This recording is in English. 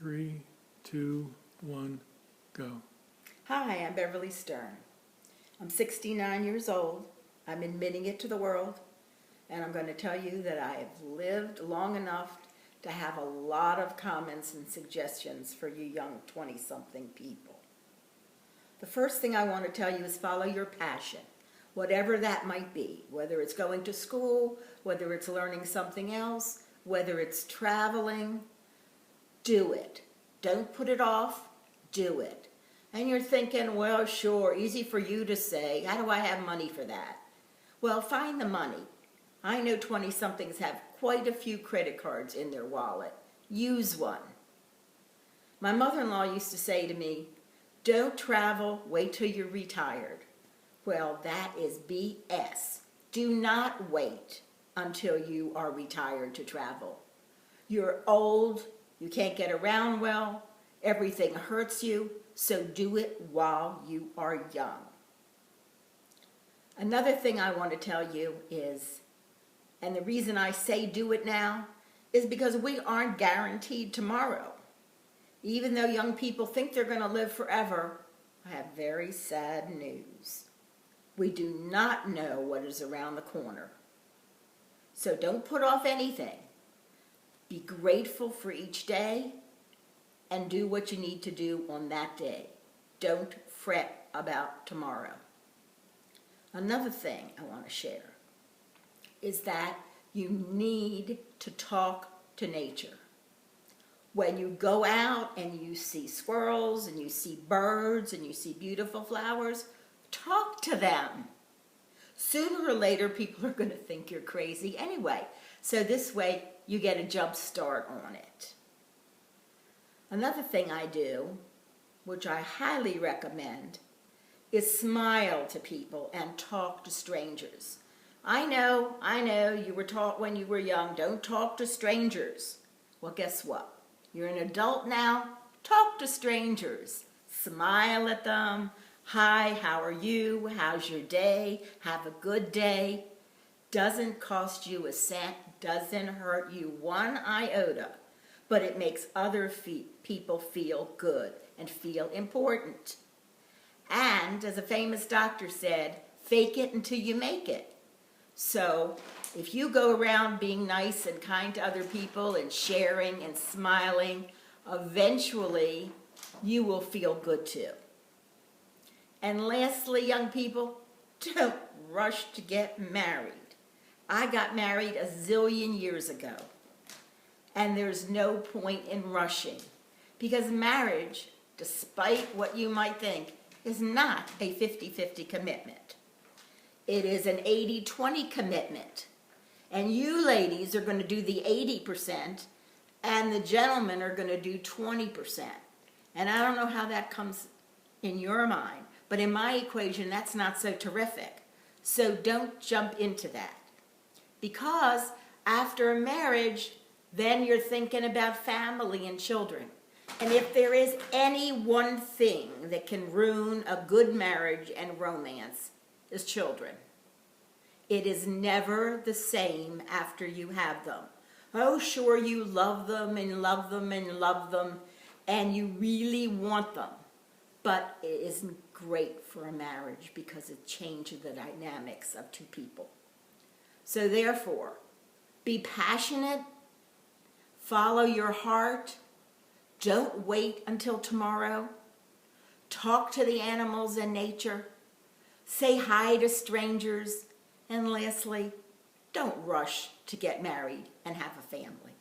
3, 2, 1, go. Hi, I'm Beverly Stern. I'm 69 years old. I'm admitting it to the world, and I'm going to tell you that I have lived long enough to have a lot of comments and suggestions for you young 20-something people. The first thing I want to tell you is follow your passion, whatever that might be, whether it's going to school, whether it's learning something else, whether it's traveling. Do it. Don't put it off. Do it. And you're thinking, well, sure, easy for you to say. How do I have money for that? Well, find the money. I know 20-somethings have quite a few credit cards in their wallet. Use one. My mother-in-law used to say to me, don't travel, wait till you're retired. Well, that is BS. Do not wait until you are retired to travel. You're old, you can't get around well, everything hurts you, so do it while you are young. Another thing I want to tell you is, and the reason I say do it now, is because we aren't guaranteed tomorrow. Even though young people think they're going to live forever, I have very sad news. We do not know what is around the corner. So don't put off anything. Be grateful for each day and do what you need to do on that day. Don't fret about tomorrow. Another thing I want to share is that you need to talk to nature. When you go out and you see squirrels and you see birds and you see beautiful flowers, talk to them. Sooner or later, people are going to think you're crazy anyway. So this way, you get a jump start on it. Another thing I do, which I highly recommend, is smile to people and talk to strangers. I know, you were taught when you were young, don't talk to strangers. Well, guess what? You're an adult now, talk to strangers. Smile at them. Hi, how are you? How's your day? Have a good day. Doesn't cost you a cent, doesn't hurt you one iota, but it makes other people feel good and feel important. And as a famous doctor said, fake it until you make it. So if you go around being nice and kind to other people and sharing and smiling, eventually you will feel good too. And lastly, young people, don't rush to get married. I got married a zillion years ago, and there's no point in rushing, because marriage, despite what you might think, is not a 50-50 commitment. It is an 80-20 commitment. And you ladies are going to do the 80%, and the gentlemen are going to do 20%. And I don't know how that comes in your mind, but in my equation, that's not so terrific. So don't jump into that. Because after a marriage, then you're thinking about family and children. And if there is any one thing that can ruin a good marriage and romance, is children. It is never the same after you have them. Oh, sure, you love them and love them and love them, and you really want them. But it isn't great for a marriage because it changes the dynamics of two people. So therefore, be passionate, follow your heart, don't wait until tomorrow, talk to the animals and nature, say hi to strangers, and lastly, don't rush to get married and have a family.